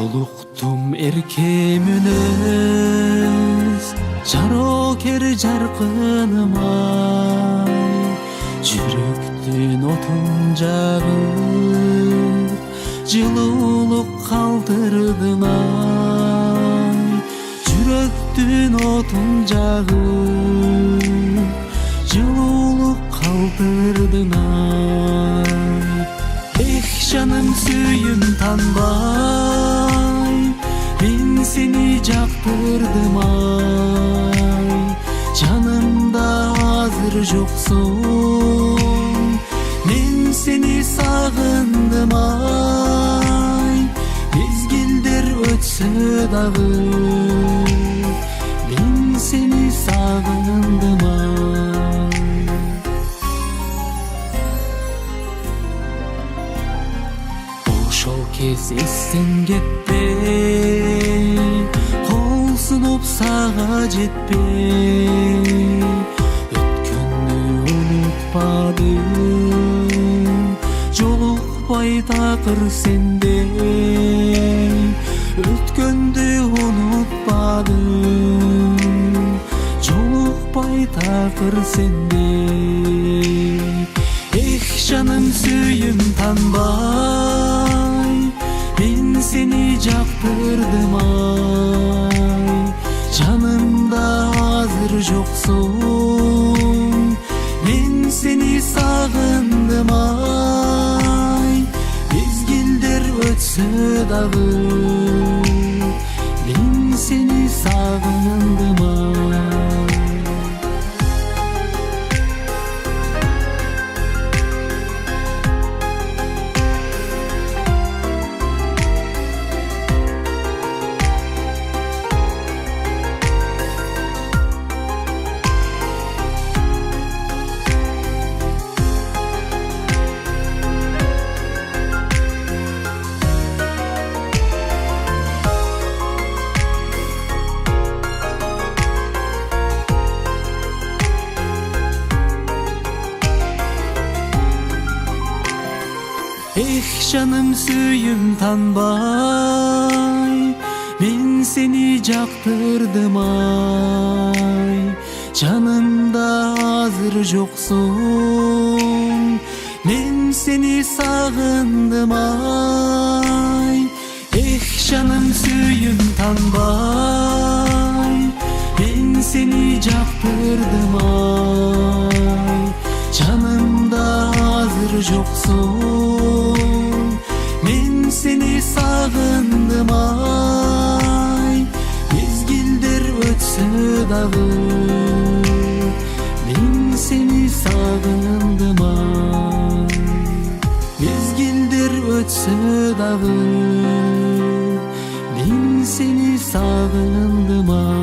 Жолуктум эрке мүнөз жарокер жаркыным ай, жүрөктүн отун жагып жылуулук калтырдың ай, жүрөктүн отун жагып жылуулук калтырдың ай. Эх, жаным сүйүм танбай, мен сени жактырдым ай, жанымда азыр жоксуң, мен сени сагындым ай, мезгилдер өтсө дагы мен сени сагындым ай. Ошол кез эстен кетпей, кол сунуп сага жетпей, өткөндү унутпадым, жолукпай такыр сендей, өткөндү унутпадым, жолукпай такыр сендей. Эх, жаным сүйүм танбай, мен сени жактырдым ай, жанымда азыр жоксуң, мен сени сагындым ай, мезгилдер өтсө дагы мен сени сагындым ай. Эх, жаным сүйүм танбай, мен сени жактырдым ай, жанымда азыр жоксуң, мен сени сагындым ай. Эх, жаным сүйүм танбай, мен сени жактырдым ай, жанымда азыр жоксуң, мен сени сагындым ай, мезгилдер өтсө дагы мен сени сагындым ай, мезгилдер өтсө дагы мен сени сагындым ай.